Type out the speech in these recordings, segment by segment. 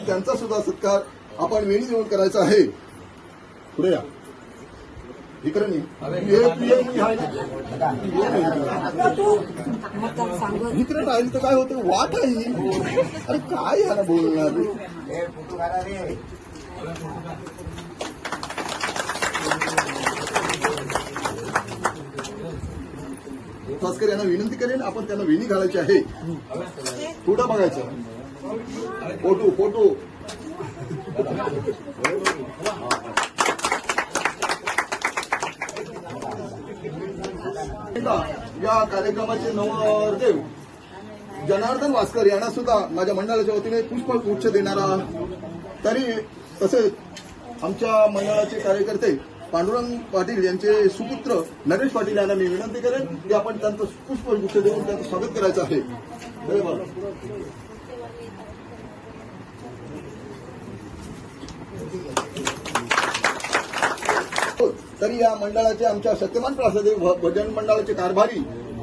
त्यांचा सुद्धा सत्कार आपण वेणी देऊन करायचा आहे. पुढे या इकडे इकडे राहील तर काय होतं वाट आहे. अरे काय याला बोलणार भास्कर यांना विनंती करेन आपण त्यांना वेणी घालायची आहे. पुढं बघायचं फोटो फोटो या कार्यक्रमाचे नवरदेव जनार्दन भास्कर यांना सुद्धा माझ्या मंडळाच्या वतीने पुष्पगुच्छ देणारा तरी तसेच आमच्या मंडळाचे कार्यकर्ते पांडुरंग पाटील यांचे सुपुत्र नरेश पाटील यांना मी विनंती करेन की आपण त्यांचं पुष्पगुच्छ देऊन त्यांचं स्वागत करायचं आहे. तरी या मंडळाचे आमच्या शक्तिमान प्रासादिक भजन मंडळाचे कारभारी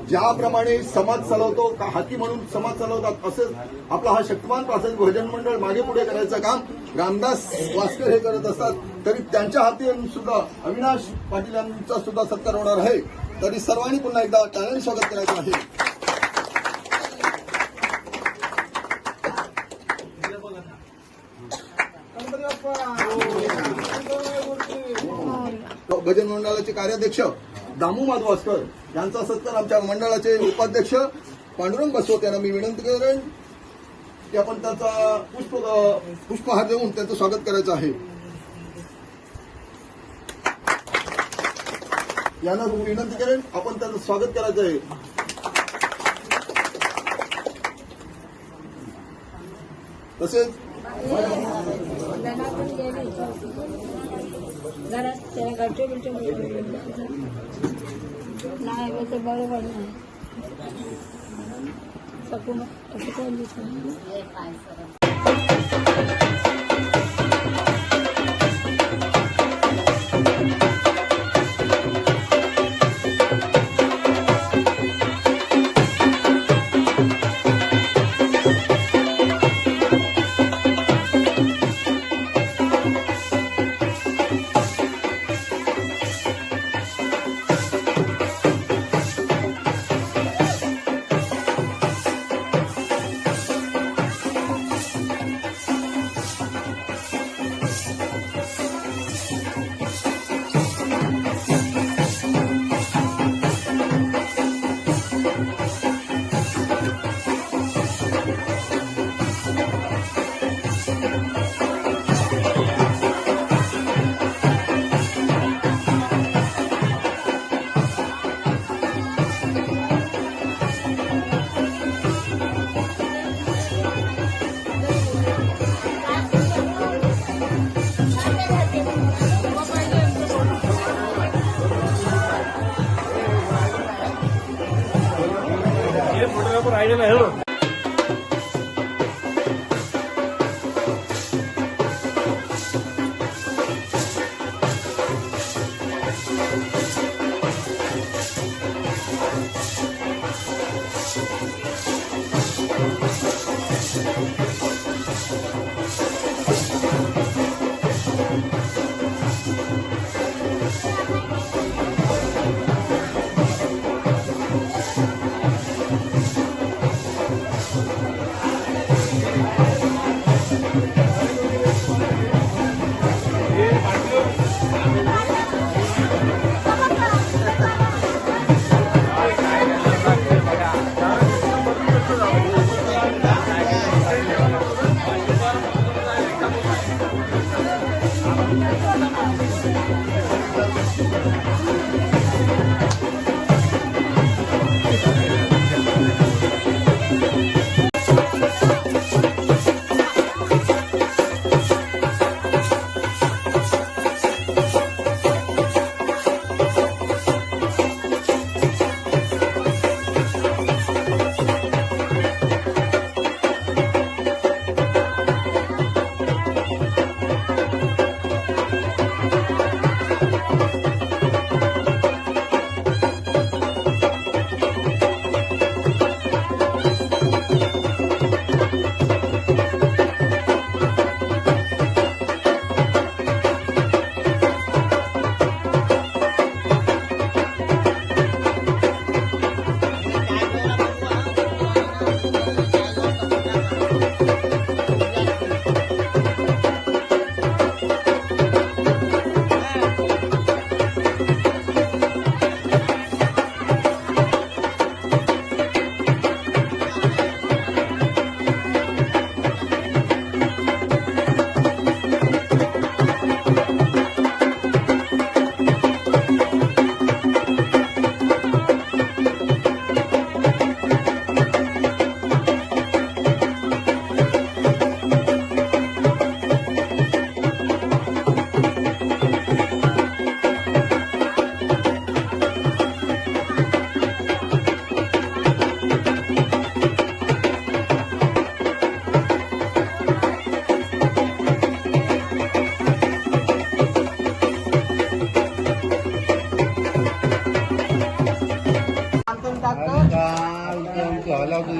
ज्याप्रमाणे समाज चालवतो हाती म्हणून समाज चालवतात असंच आपला हा शक्तिमान प्रासादिक भजन मंडळ मागे पुढे करायचं काम रामदास वास्कर हे करत असतात. तरी त्यांच्या हाती सुद्धा अविनाश पाटील यांचा सुद्धा सत्कार होणार आहे. तरी सर्वांनी पुन्हा एकदा टाळ्यांनी स्वागत करायचं आहे. भजन मंडळाचे कार्याध्यक्ष दामू माधव वास्कर यांचा सत्कार आमच्या मंडळाचे उपाध्यक्ष पांडुरंग बसवत यांना मी विनंती करेन की आपण त्याचा पुष्पहार देऊन त्यांचं स्वागत करायचं आहे. यांना विनंती करेन आपण त्यांचं स्वागत करायचं आहे. तसेच घरात त्याला घरचे बिलचे नाही ते बरोबर नाही सकून असं कोण दिसत. राहिलेला आहे.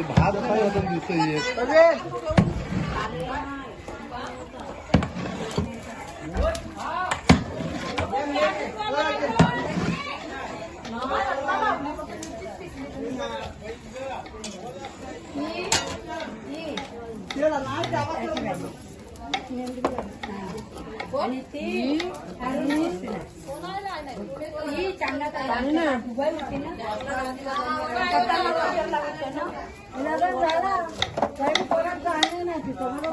भात खाई होतं दिसतोय आणि ती चांगला मोबाईल होती ना लग्न झाला काही परत जाणे नाही तिथं मला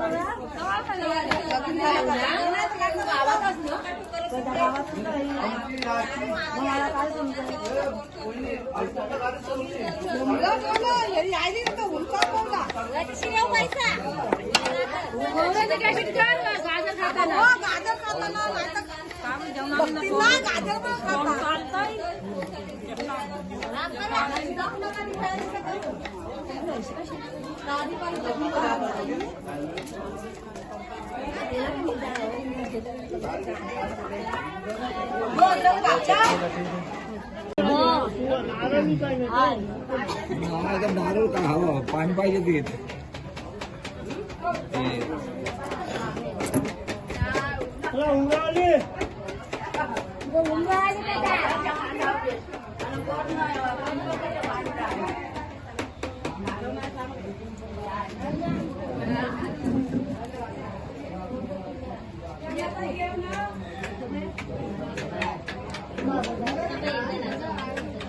काय नारळ का हवा पाणी पाहिजे ते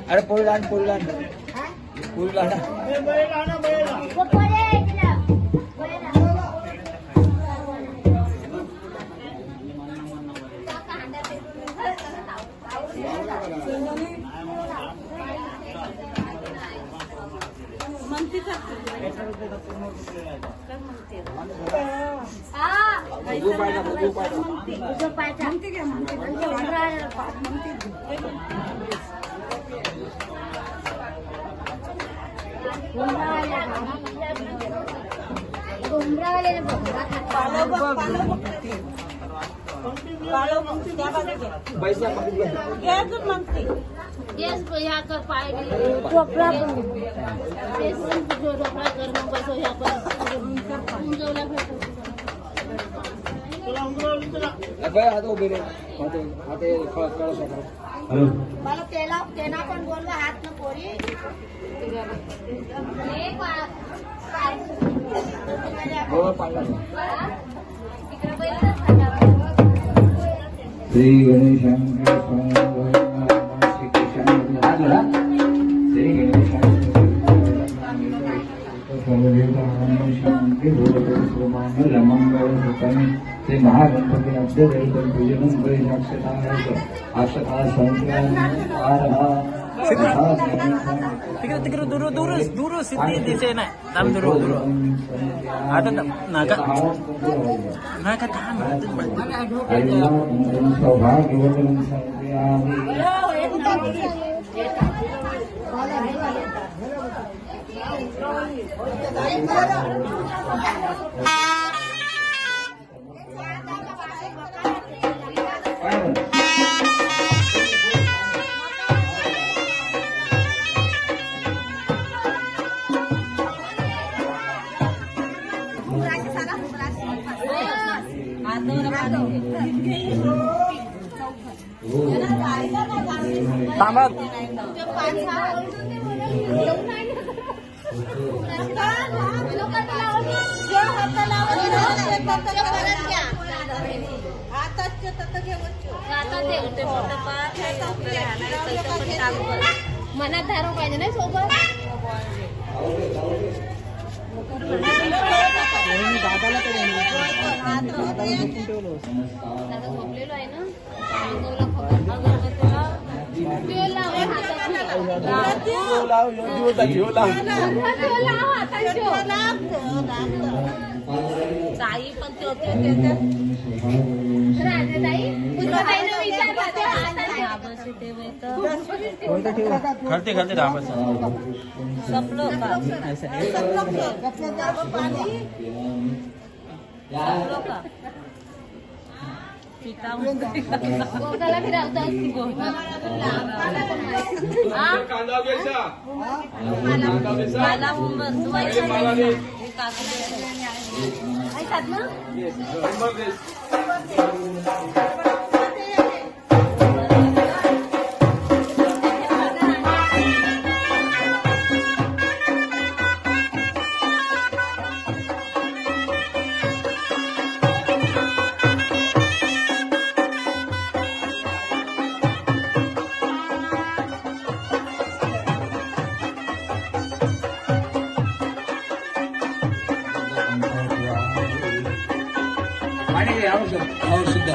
अरे पोळी लाण पोळी लाण पोळी लाणा मला तेना पण बोलवा हात न पोरी श्री गणेशांचे श्री महागणपती अद्यदैतं पूजनं तिकडे दूर सिद्धी दिसे नाही थांब दूर आता नाका थांब सौभाग्यवतं थांबा मनात धारो पाहिजे ना सोबत दादाला झोपलेलो आहे ना अगरबत्तीला ताई पण ते होते खाते रामच बोकाला फिरवता असती बोका. मला पाणी घे, औषध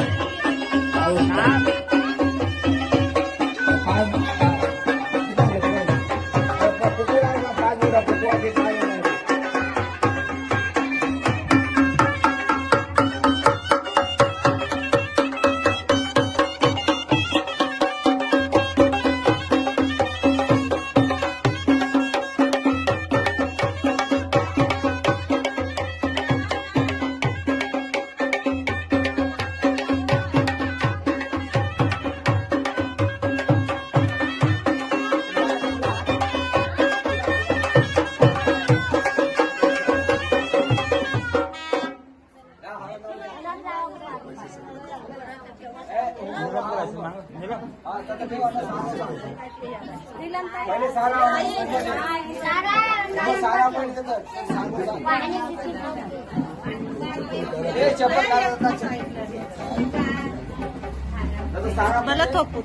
मला थोपू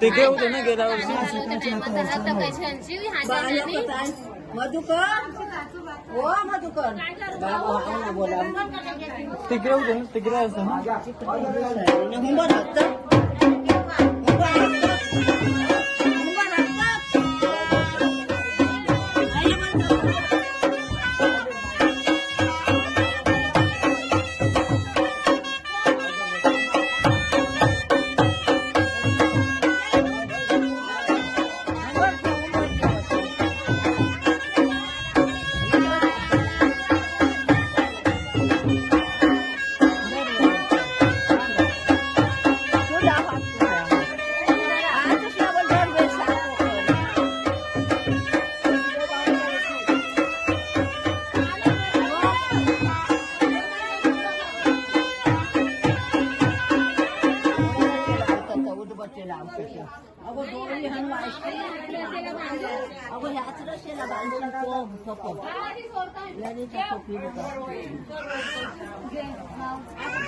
तिकडे होते ना गेल्या वर्षी. मधुकर हो मधुकर बोला तिकडे होते ना, तिकडे असतं ना.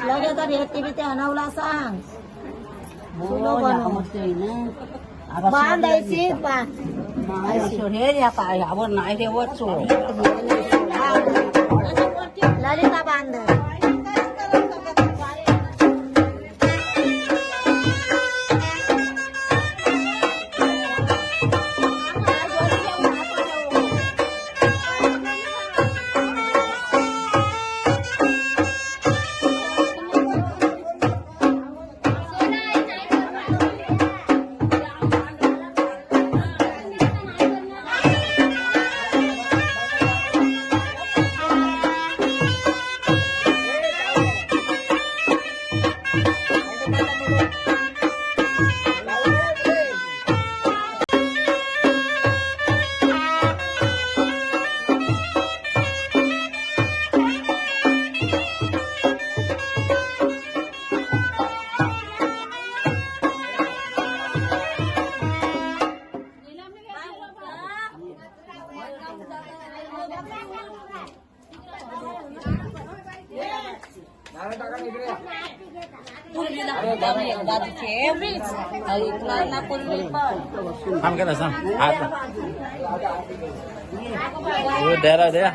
लगे तर येते बी ते अनवला सांग बांधायची हे या काय यावर नाही देवच ललिता बांध थांब केलं सांग द्यायला द्या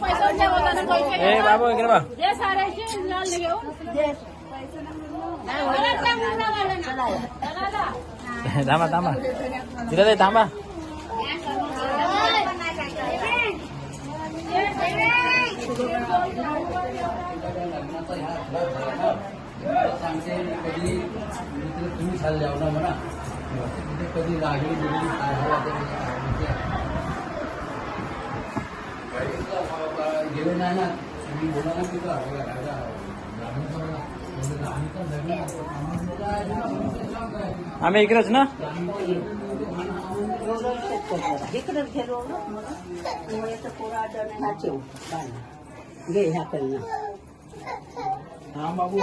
ए बाबू इकडे बा थांबा थांबा तिला दे थांबा सांगते कधी तुम्ही चालले ना म्हणा कधी लागली गेले नाही ना तुम्ही बोला ना तिथं आम्ही इकडेच ना इकडेच गेलो घे ह्याकडनं बाबू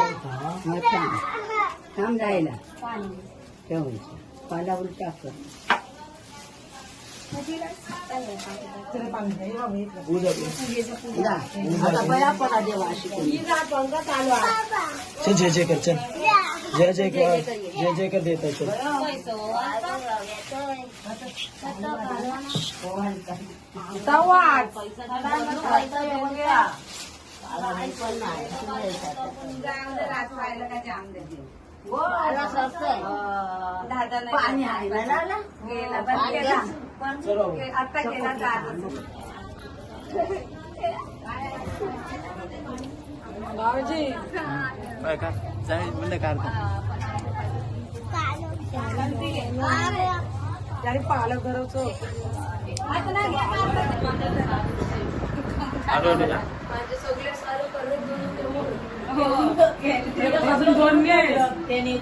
थांब जायला ठेवायचं पाण्यावर टाकत आता बया पडा देवा शिकून चल जय जय कर चल जय जय कर जय जय कर देता चल पाणी आहे आता गेला काय का जाईल म्हणलं काय त्याने पालक भरवतो आलो माझे सगळे सारं करून अजून 2 त्यांनी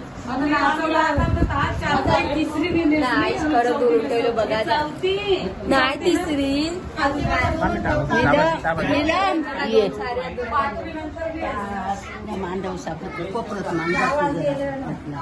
तिसरी नाही खरं दूर ठेवलं बघायला नाही तिसरी मांडव सापडतो कोपरत मांडव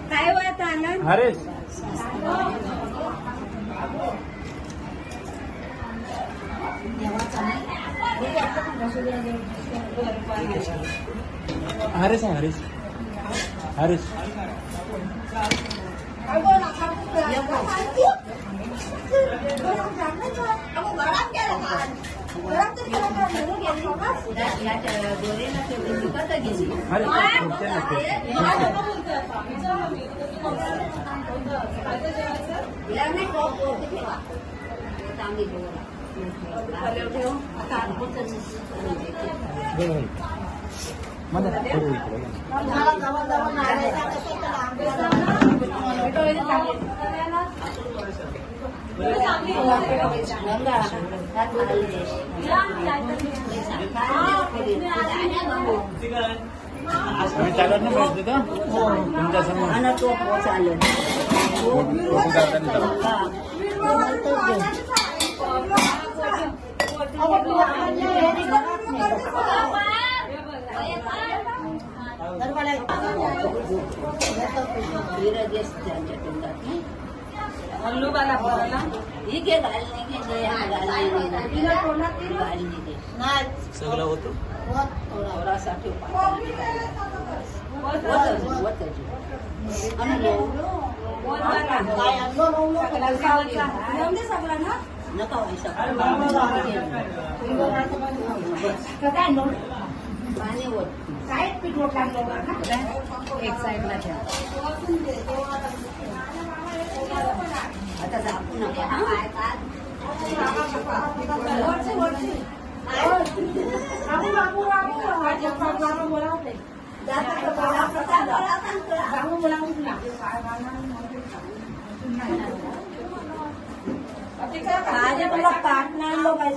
काय वाट आनंद हरेश हरेश हरेश हरेश सगळं होतं एक साईडला ठेवा आता दाखवू नका आज तुला पाठ नाही लो काय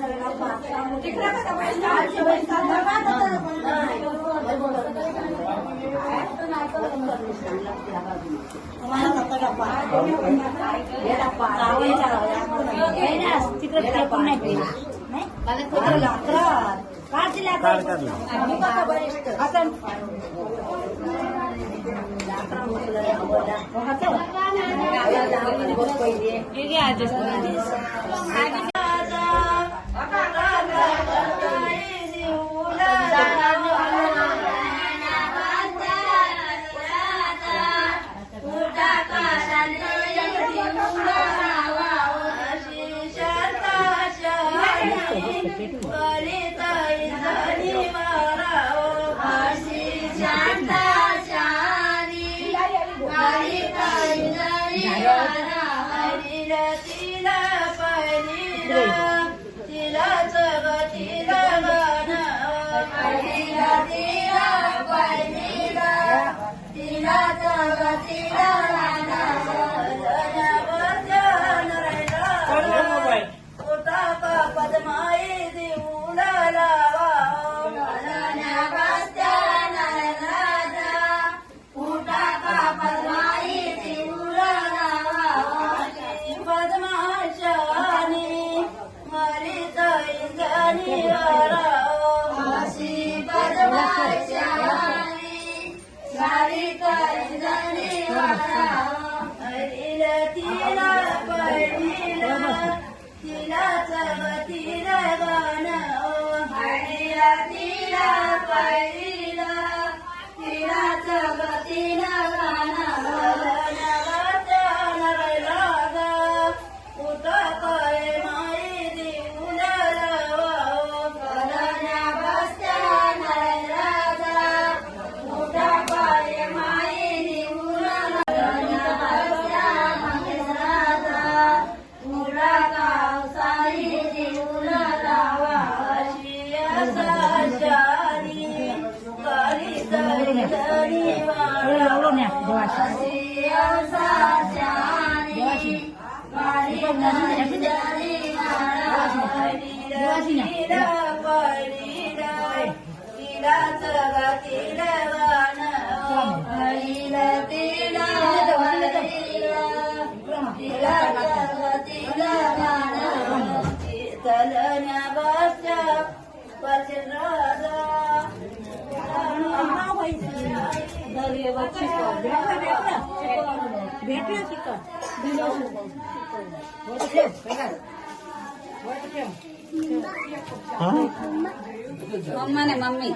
मम्मा नाही मम्मी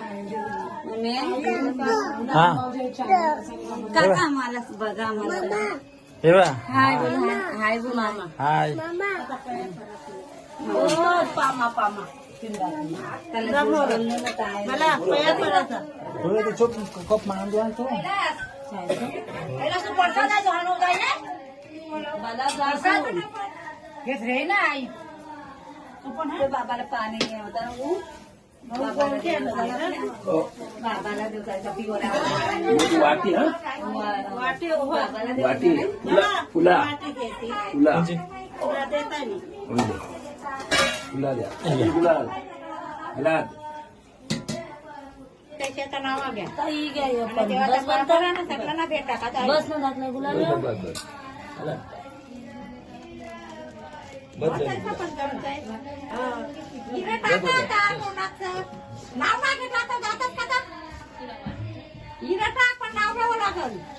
मम्मी हा काका मला बघा मला हे बघा हाय बोल हाय बोल मामा हाय पामा पामा त्याला बोलणं काय मला पया पडायचा थोडं ते चोप कप मारून द्या तो मला जायचं घेत रे ना आई तू पण बाबाला पाणी होता ना बाबाला दिवसाचा पिवळा वाटी हा वाटी वाटी फुला फुला फुला द्या गुलाल हलाद त्याच्या नावा घ्या काही घ्या बस बंद करा ना सगळ्यांना भेटा का बस ना घातलं गुलाब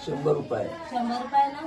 ₹100 100 ना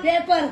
पेपर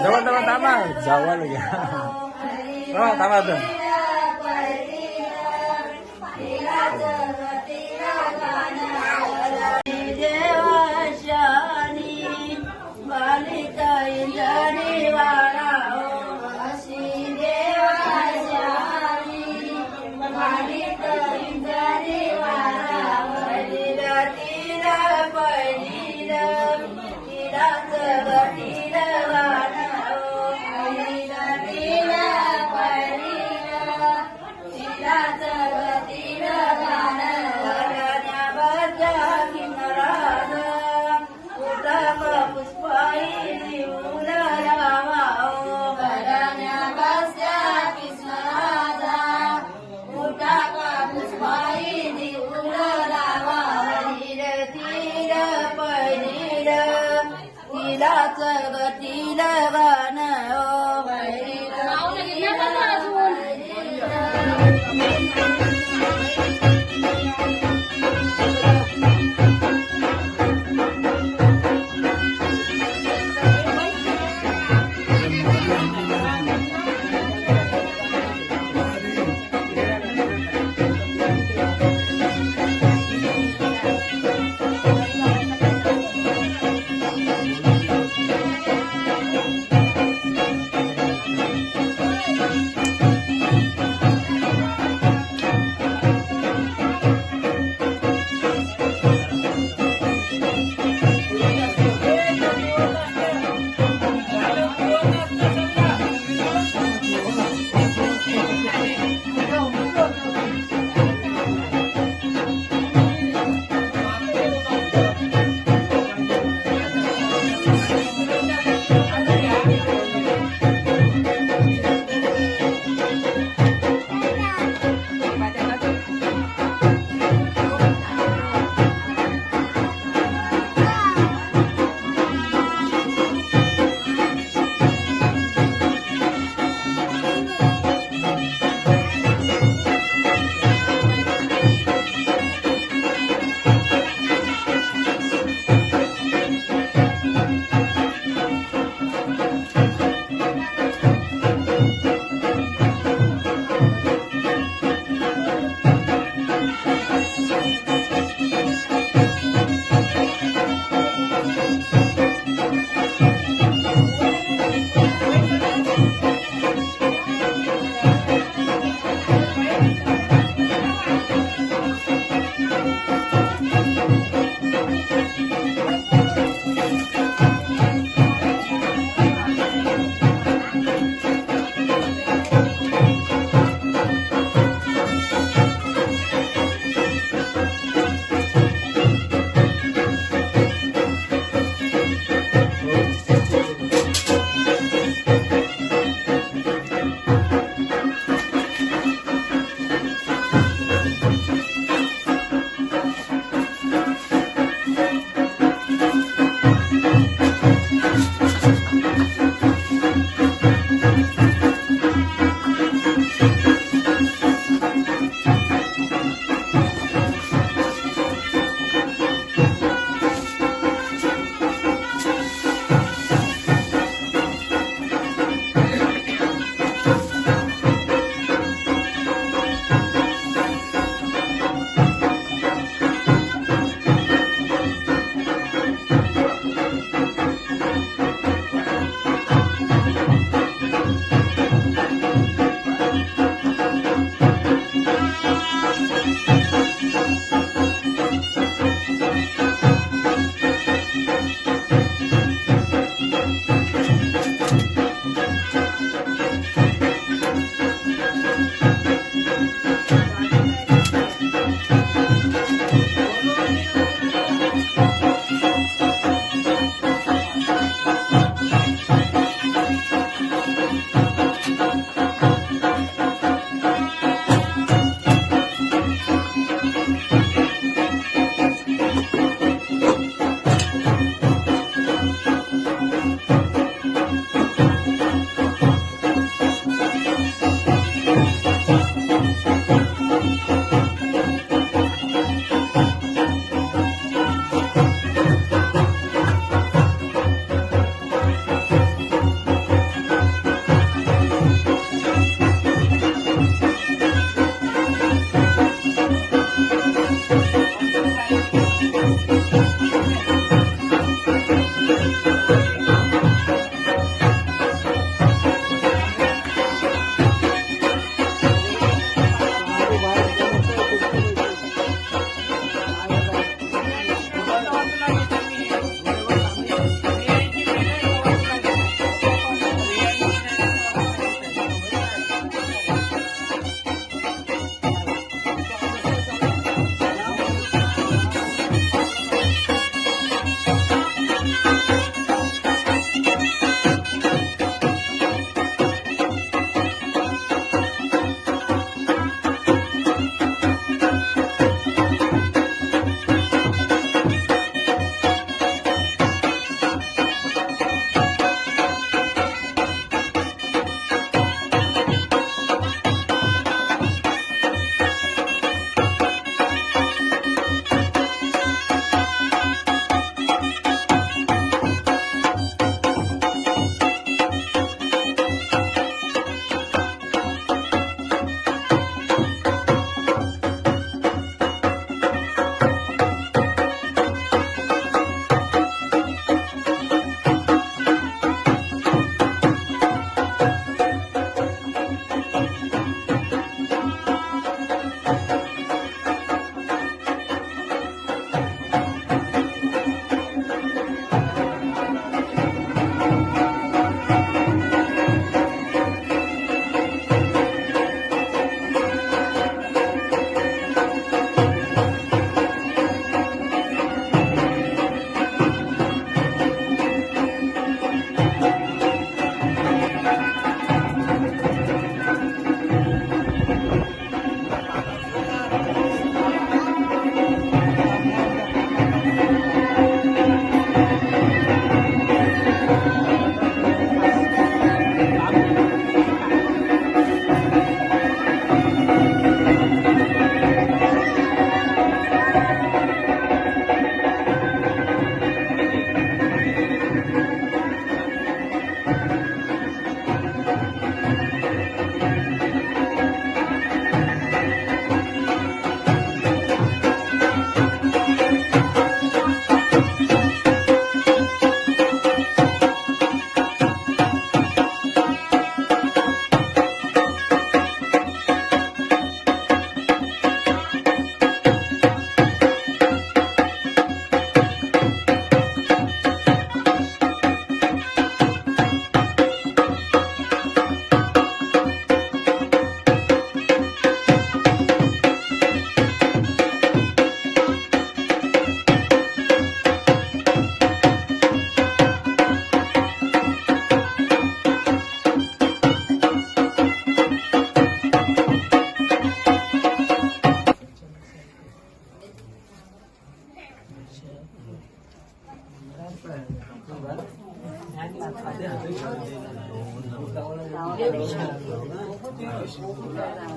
जवळ जवळ थांबा जावं घ्या थांबा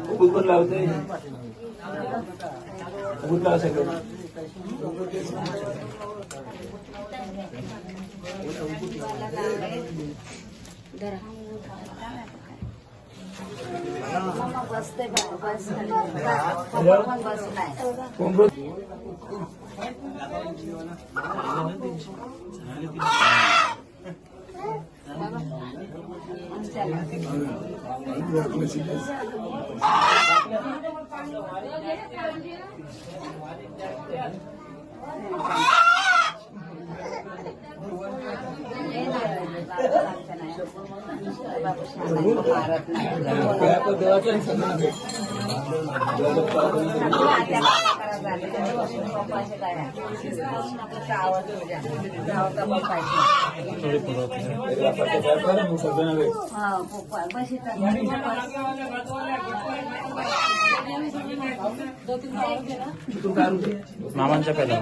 कुठून लावते कुठला सगळं बसते बस मारत मामांच्या पहिला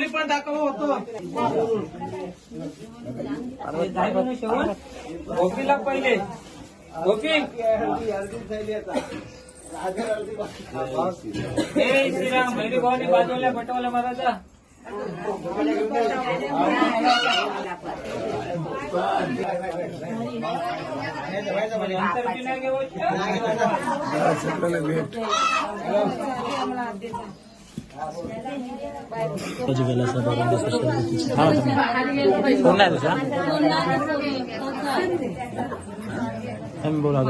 पण दाखव होतो गोपीला पहिले गोपी श्रीराम मेरी भावनी बाजूला बटवाला महाराजा अंतर बिना के कोण नाही तुझा बोला